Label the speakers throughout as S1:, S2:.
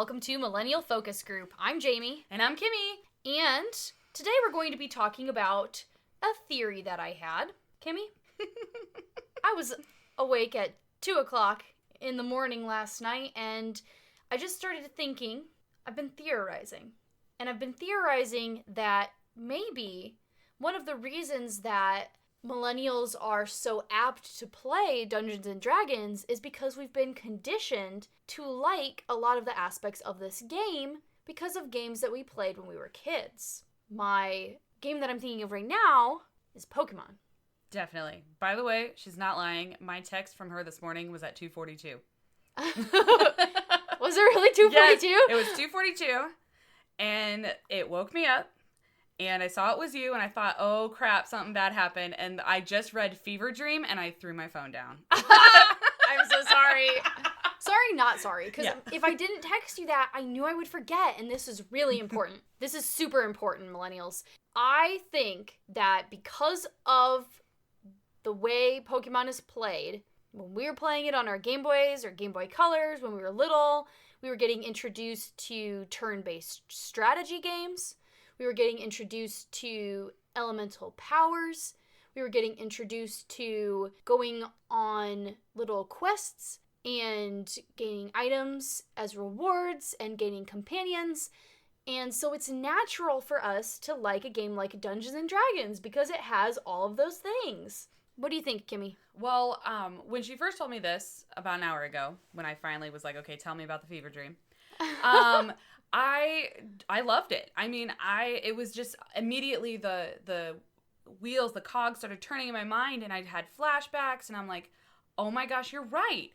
S1: welcome to Millennial Focus Group. I'm Jamie.
S2: And I'm Kimi.
S1: And today we're going to be talking about a theory that I had. Kimi? I was awake at 2 o'clock in the morning last night, and I just started thinking, I've been theorizing. And I've been theorizing that maybe one of the reasons that millennials are so apt to play Dungeons and Dragons is because we've been conditioned to like a lot of the aspects of this game because of games that we played when we were kids. My game that I'm thinking of right now is Pokemon.
S2: Definitely. By the way, she's not lying. My text from her this morning was at 2:42.
S1: Was it really 2:42?
S2: Yes, it was 2:42, and it woke me up. And I saw it was you, and I thought, oh, crap, something bad happened. And I just read Fever Dream, and I threw my phone down.
S1: I'm so sorry. Sorry, not sorry. Because if I didn't text you that, I knew I would forget. And this is really important. This is super important, millennials. I think that because of the way Pokemon is played, when we were playing it on our Game Boys or Game Boy Colors, when we were little, we were getting introduced to turn-based strategy games. We were getting introduced to elemental powers. We were getting introduced to going on little quests and gaining items as rewards and gaining companions. And so it's natural for us to like a game like Dungeons and Dragons because it has all of those things. What do you think, Kimi?
S2: Well, when she first told me this about an hour ago, when I finally was like, okay, tell me about the Fever Dream, I loved it. I mean, it was just immediately the wheels, the cogs started turning in my mind, and I had flashbacks, and I'm like, oh my gosh, you're right.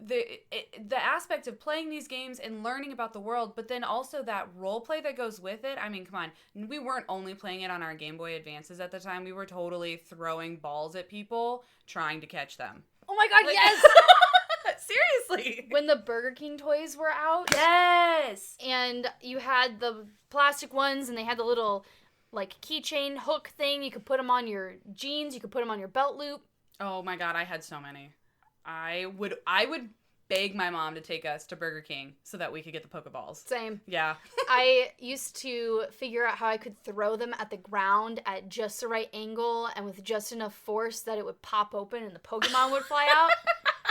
S2: The aspect of playing these games and learning about the world, but then also that role play that goes with it. I mean, come on. We weren't only playing it on our Game Boy Advances at the time. We were totally throwing balls at people, trying to catch them.
S1: Oh my god, yes!
S2: Seriously.
S1: When the Burger King toys were out.
S2: Yes.
S1: And you had the plastic ones, and they had the little, like, keychain hook thing. You could put them on your jeans. You could put them on your belt loop.
S2: Oh my god, I had so many. I would beg my mom to take us to Burger King so that we could get the Pokeballs.
S1: Same.
S2: Yeah.
S1: I used to figure out how I could throw them at the ground at just the right angle and with just enough force that it would pop open and the Pokemon would fly out.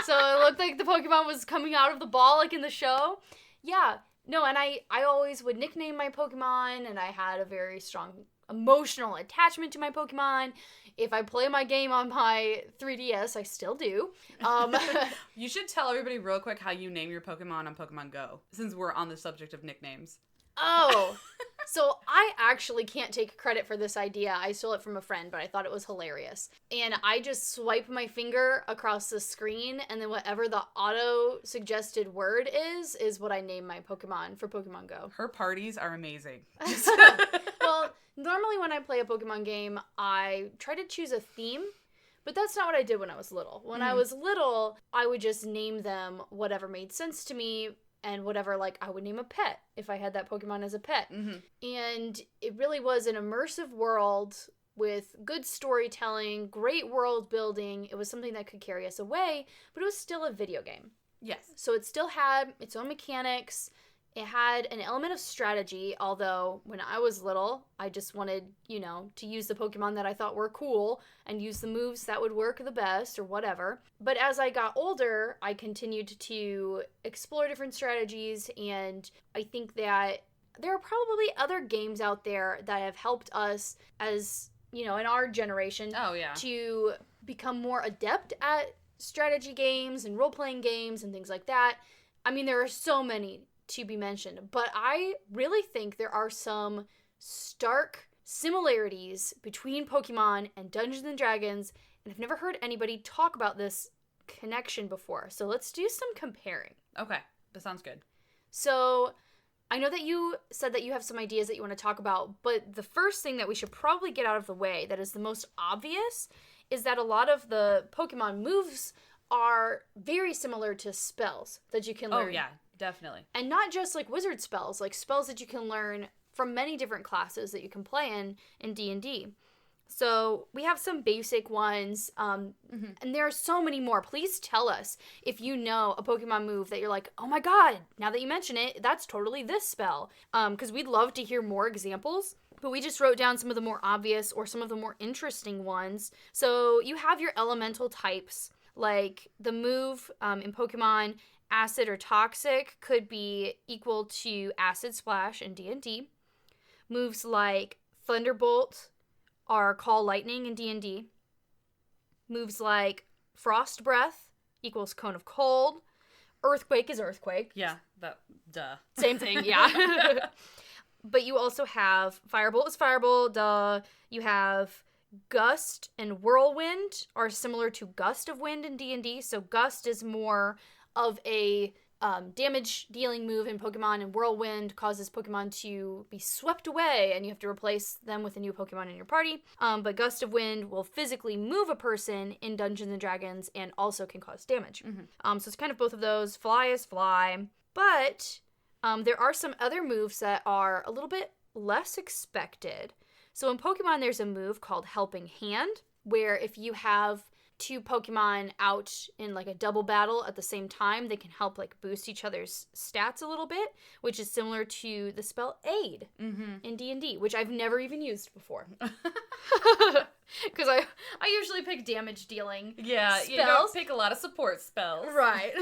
S1: So it looked like the Pokemon was coming out of the ball like in the show. Yeah. No, and I always would nickname my Pokemon, and I had a very strong emotional attachment to my Pokemon. If I play my game on my 3DS, I still do.
S2: You should tell everybody real quick how you name your Pokemon on Pokemon Go, since we're on the subject of nicknames.
S1: Oh, so I actually can't take credit for this idea. I stole it from a friend, but I thought it was hilarious. And I just swipe my finger across the screen, and then whatever the auto-suggested word is what I name my Pokemon for Pokemon Go.
S2: Her parties are amazing.
S1: Well, normally when I play a Pokemon game, I try to choose a theme, but that's not what I did when I was little. When I was little, I would just name them whatever made sense to me, and whatever, like, I would name a pet if I had that Pokemon as a pet. Mm-hmm. And it really was an immersive world with good storytelling, great world building. It was something that could carry us away, but it was still a video game.
S2: Yes.
S1: So it still had its own mechanics. It had an element of strategy, although when I was little, I just wanted, to use the Pokemon that I thought were cool and use the moves that would work the best or whatever. But as I got older, I continued to explore different strategies, and I think that there are probably other games out there that have helped us as, in our generation to become more adept at strategy games and role-playing games and things like that. I mean, there are so many to be mentioned, but I really think there are some stark similarities between Pokemon and Dungeons and Dragons, and I've never heard anybody talk about this connection before. So let's do some comparing.
S2: Okay, that sounds good.
S1: So I know that you said that you have some ideas that you want to talk about, but the first thing that we should probably get out of the way that is the most obvious is that a lot of the Pokemon moves are very similar to spells that you can learn.
S2: Oh, yeah. Definitely.
S1: And not just like wizard spells, like spells that you can learn from many different classes that you can play in D&D. So we have some basic ones, and there are so many more. Please tell us if you know a Pokemon move that you're like, oh my god, now that you mention it, that's totally this spell. Because we'd love to hear more examples. But we just wrote down some of the more obvious or some of the more interesting ones. So you have your elemental types, like the move in Pokemon Acid or Toxic could be equal to Acid Splash in D&D. Moves like Thunderbolt are Call Lightning in D&D. Moves like Frost Breath equals Cone of Cold. Earthquake is Earthquake.
S2: Yeah, duh.
S1: Same thing, yeah. But you also have Firebolt is Firebolt, duh. You have Gust and Whirlwind are similar to Gust of Wind in D&D. So Gust is more of a damage dealing move in Pokemon, and Whirlwind causes Pokemon to be swept away and you have to replace them with a new Pokemon in your party. But Gust of Wind will physically move a person in Dungeons & Dragons and also can cause damage. So it's kind of both of those. Fly is Fly. But there are some other moves that are a little bit less expected. So in Pokemon, there's a move called Helping Hand, where if you have two Pokemon out in like a double battle at the same time, they can help like boost each other's stats a little bit, which is similar to the spell Aid in D&D, which I've never even used before. Because I usually pick damage dealing spells.
S2: You don't pick a lot of support spells.
S1: Right.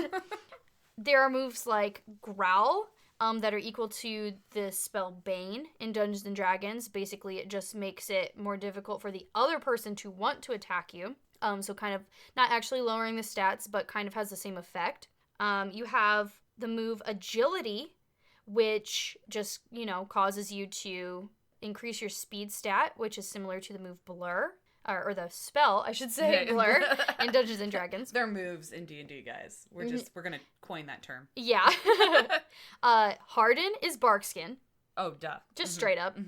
S1: There are moves like Growl, that are equal to the spell Bane in Dungeons & Dragons. Basically, it just makes it more difficult for the other person to want to attack you. So kind of not actually lowering the stats, but kind of has the same effect. You have the move Agility, which just, causes you to increase your speed stat, which is similar to the move Blur. Or the spell, I should say, Blur, in Dungeons & Dragons.
S2: They're moves in D&D, guys. We're going to coin that term.
S1: Yeah. Harden is Barkskin.
S2: Oh, duh.
S1: Just straight up.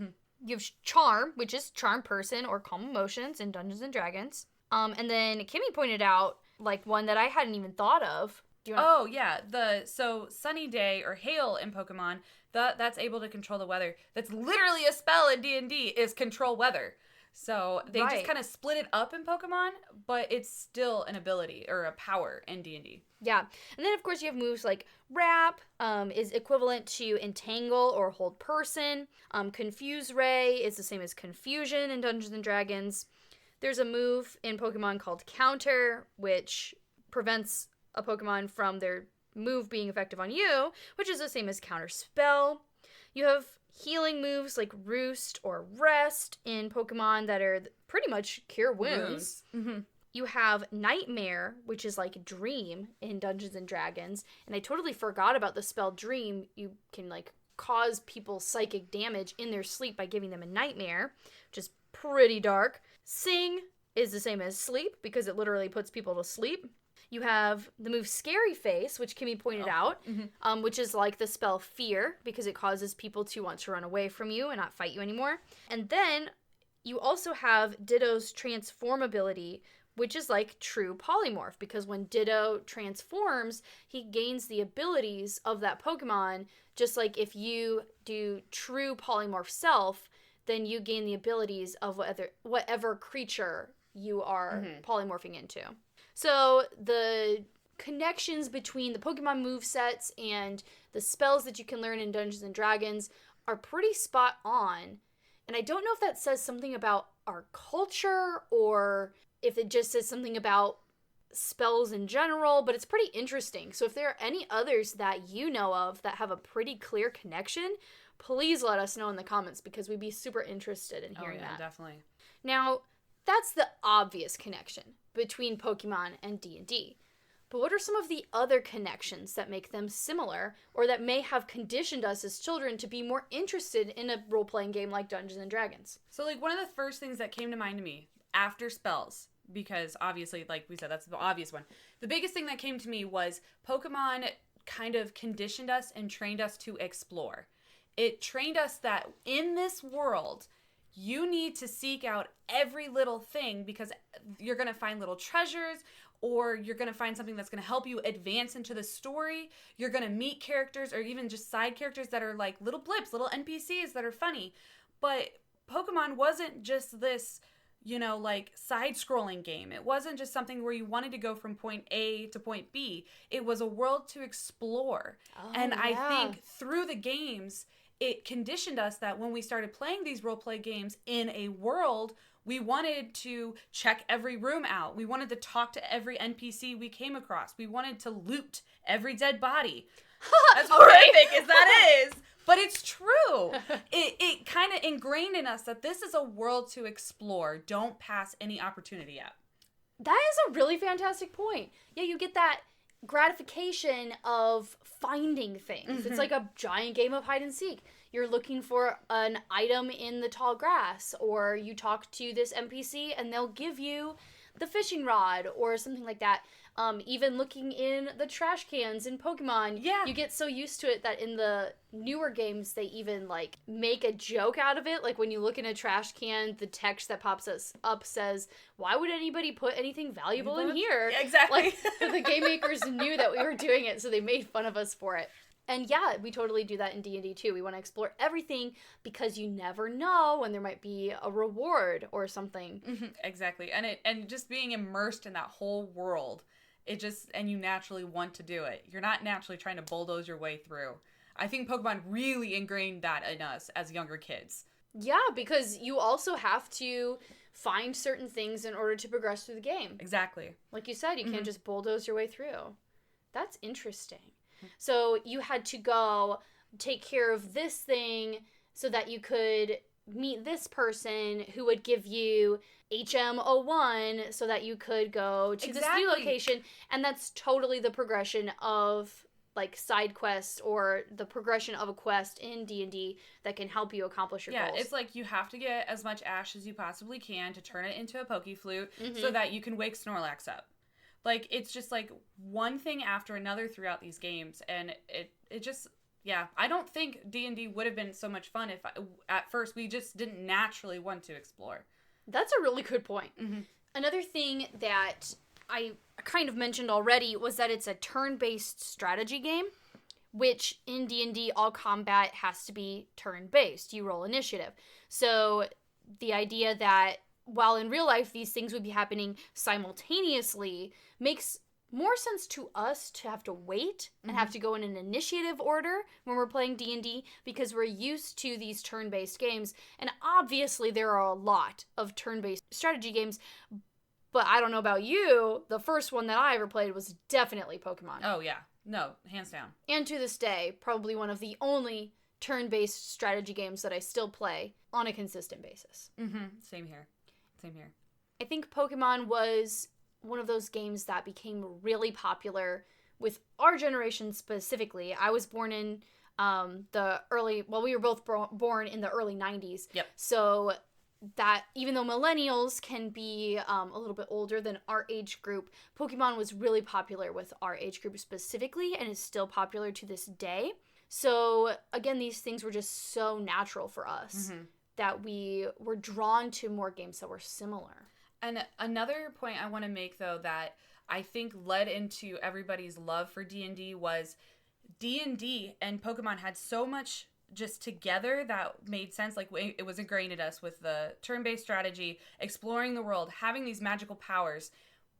S1: You have Charm, which is Charm Person or Calm Emotions in Dungeons & Dragons. And then Kimmy pointed out, like, one that I hadn't even thought of.
S2: Oh, yeah. So Sunny Day or Hail in Pokemon, that's able to control the weather. That's literally a spell in D&D is Control Weather. So they just kind of split it up in Pokemon, but it's still an ability or a power in D&D.
S1: Yeah. And then, of course, you have moves like Wrap is equivalent to Entangle or Hold Person. Confuse Ray is the same as Confusion in Dungeons & Dragons. There's a move in Pokemon called Counter, which prevents a Pokemon from their move being effective on you, which is the same as Counter Spell. You have healing moves like Roost or Rest in Pokemon that are pretty much cure wounds. You have Nightmare, which is like Dream in Dungeons & Dragons. And I totally forgot about the spell Dream. You can like cause people psychic damage in their sleep by giving them a nightmare, which is pretty dark. Sing is the same as Sleep because it literally puts people to sleep. You have the move Scary Face, which Kimmy pointed out, which is like the spell Fear because it causes people to want to run away from you and not fight you anymore. And then you also have Ditto's Transform ability, which is like true polymorph because when Ditto transforms, he gains the abilities of that Pokemon, just like if you do true polymorph self, then you gain the abilities of whatever creature you are polymorphing into. So the connections between the Pokemon movesets and the spells that you can learn in Dungeons & Dragons are pretty spot on. And I don't know if that says something about our culture or if it just says something about spells in general, but it's pretty interesting. So if there are any others that you know of that have a pretty clear connection, please let us know in the comments because we'd be super interested in hearing that.
S2: Definitely.
S1: Now, that's the obvious connection between Pokemon and D&D. But what are some of the other connections that make them similar or that may have conditioned us as children to be more interested in a role-playing game like Dungeons & Dragons?
S2: So, like, one of the first things that came to mind to me after spells, because obviously, like we said, that's the obvious one. The biggest thing that came to me was Pokemon kind of conditioned us and trained us to explore. It trained us that in this world, you need to seek out every little thing because you're going to find little treasures or you're going to find something that's going to help you advance into the story. You're going to meet characters or even just side characters that are like little blips, little NPCs that are funny. But Pokemon wasn't just this, like side-scrolling game. It wasn't just something where you wanted to go from point A to point B. It was a world to explore. And I think through the games, it conditioned us that when we started playing these roleplay games in a world, we wanted to check every room out. We wanted to talk to every NPC we came across. We wanted to loot every dead body. As horrific as that is, but it's true. It kind of ingrained in us that this is a world to explore. Don't pass any opportunity up.
S1: That is a really fantastic point. Yeah, you get that gratification of finding things. Mm-hmm. It's like a giant game of hide and seek. You're looking for an item in the tall grass, or you talk to this NPC and they'll give you the fishing rod or something like that. Even looking in the trash cans in Pokemon, you get so used to it that in the newer games, they even, like, make a joke out of it. Like, when you look in a trash can, the text that pops up says, why would anybody put anything valuable in here?
S2: Yeah, exactly.
S1: Like, the game makers knew that we were doing it, so they made fun of us for it. And yeah, we totally do that in D&D too. We want to explore everything because you never know when there might be a reward or something.
S2: Mm-hmm, exactly. And just being immersed in that whole world, and you naturally want to do it. You're not naturally trying to bulldoze your way through. I think Pokemon really ingrained that in us as younger kids.
S1: Yeah, because you also have to find certain things in order to progress through the game.
S2: Exactly.
S1: Like you said, you can't just bulldoze your way through. That's interesting. So you had to go take care of this thing so that you could meet this person who would give you HM01 so that you could go to this new location. And that's totally the progression of, like, side quests or the progression of a quest in D&D that can help you accomplish your goals.
S2: Yeah, it's like you have to get as much ash as you possibly can to turn it into a Pokeflute so that you can wake Snorlax up. Like, it's just, like, one thing after another throughout these games, and it just, I don't think D&D would have been so much fun if, at first, we just didn't naturally want to explore.
S1: That's a really good point. Mm-hmm. Another thing that I kind of mentioned already was that it's a turn-based strategy game, which in D&D, all combat has to be turn-based. You roll initiative. So the idea that while in real life these things would be happening simultaneously makes more sense to us to have to wait and have to go in an initiative order when we're playing D&D because we're used to these turn-based games. And obviously there are a lot of turn-based strategy games, but I don't know about you, the first one that I ever played was definitely Pokemon.
S2: Oh yeah, no, hands down.
S1: And to this day, probably one of the only turn-based strategy games that I still play on a consistent basis.
S2: Same here.
S1: I think Pokemon was one of those games that became really popular with our generation specifically. I was born in we were both born in the early 90s.
S2: Yep.
S1: So that even though millennials can be a little bit older than our age group, Pokemon was really popular with our age group specifically and is still popular to this day. So again, these things were just so natural for us. That we were drawn to more games that were similar.
S2: And another point I want to make, though, that I think led into everybody's love for D&D was D&D and Pokemon had so much just together that made sense. Like, it was ingrained in us with the turn-based strategy, exploring the world, having these magical powers.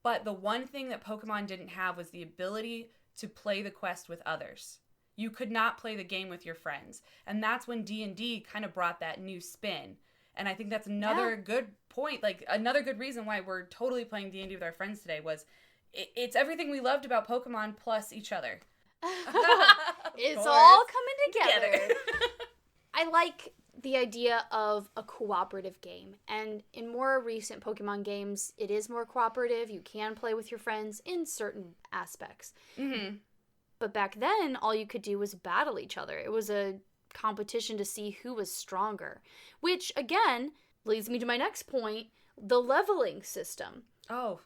S2: But the one thing that Pokemon didn't have was the ability to play the quest with others. You could not play the game with your friends. And that's when D&D kind of brought that new spin. And I think that's another good point. Like, another good reason why we're totally playing D&D with our friends today was it's everything we loved about Pokemon plus each other.
S1: It's all coming together. I like the idea of a cooperative game. And in more recent Pokemon games, it is more cooperative. You can play with your friends in certain aspects. But back then, all you could do was battle each other. It was a competition to see who was stronger. Which, again, leads me to my next point, the leveling system.
S2: Oh,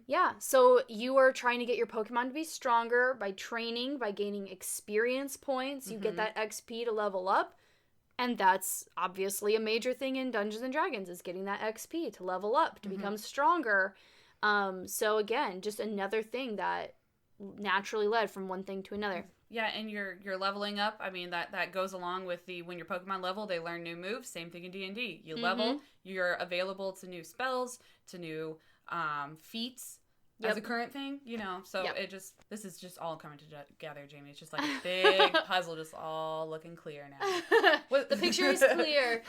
S1: Yeah, so you are trying to get your Pokemon to be stronger by training, by gaining experience points. You get that XP to level up. And that's obviously a major thing in Dungeons & Dragons, is getting that XP to level up, to become stronger. So again, just another thing that naturally led from one thing to another.
S2: Yeah, and you're leveling up. I mean, that goes along with when your Pokemon level, they learn new moves. Same thing in D&D. You level, you're available to new spells, to new feats as a current thing, So this is just all coming together, Jamie. It's just like a big puzzle, just all looking clear now.
S1: The picture is clear.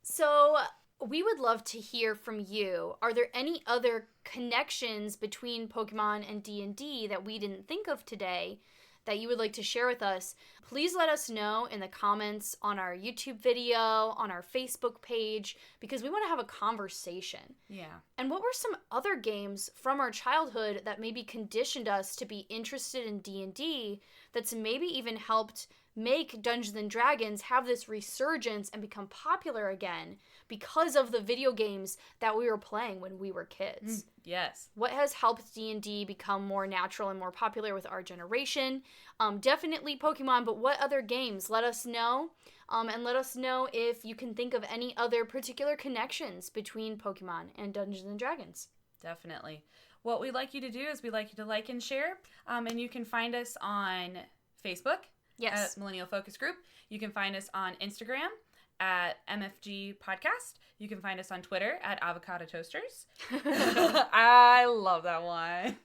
S1: So we would love to hear from you. Are there any other connections between Pokemon and D&D that we didn't think of today that you would like to share with us? Please let us know in the comments on our YouTube video, on our Facebook page, because we want to have a conversation.
S2: Yeah.
S1: And what were some other games from our childhood that maybe conditioned us to be interested in D&D that's maybe even helped make Dungeons and Dragons have this resurgence and become popular again because of the video games that we were playing when we were kids?
S2: Yes.
S1: What has helped D&D become more natural and more popular with our generation? Definitely Pokemon, but what other games? Let us know. And let us know if you can think of any other particular connections between Pokemon and Dungeons and Dragons.
S2: Definitely. What we'd like you to do is we'd like you to like and share. And you can find us on Facebook.
S1: Yes.
S2: At Millennial Focus Group. You can find us on Instagram at MFG Podcast. You can find us on Twitter at Avocado Toasters. I love that one.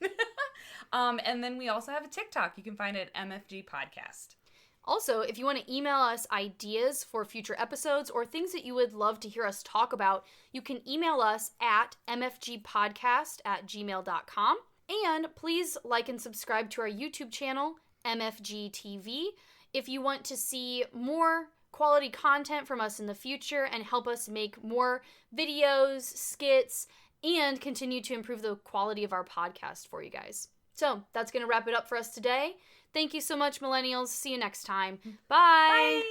S2: And then we also have a TikTok. You can find it at MFG Podcast.
S1: Also, if you want to email us ideas for future episodes or things that you would love to hear us talk about, you can email us at mfgpodcast@gmail.com. And please like and subscribe to our YouTube channel, MFG TV, if you want to see more quality content from us in the future and help us make more videos, skits, and continue to improve the quality of our podcast for you guys. So that's going to wrap it up for us today. Thank you so much, millennials. See you next time. Bye.
S2: Bye.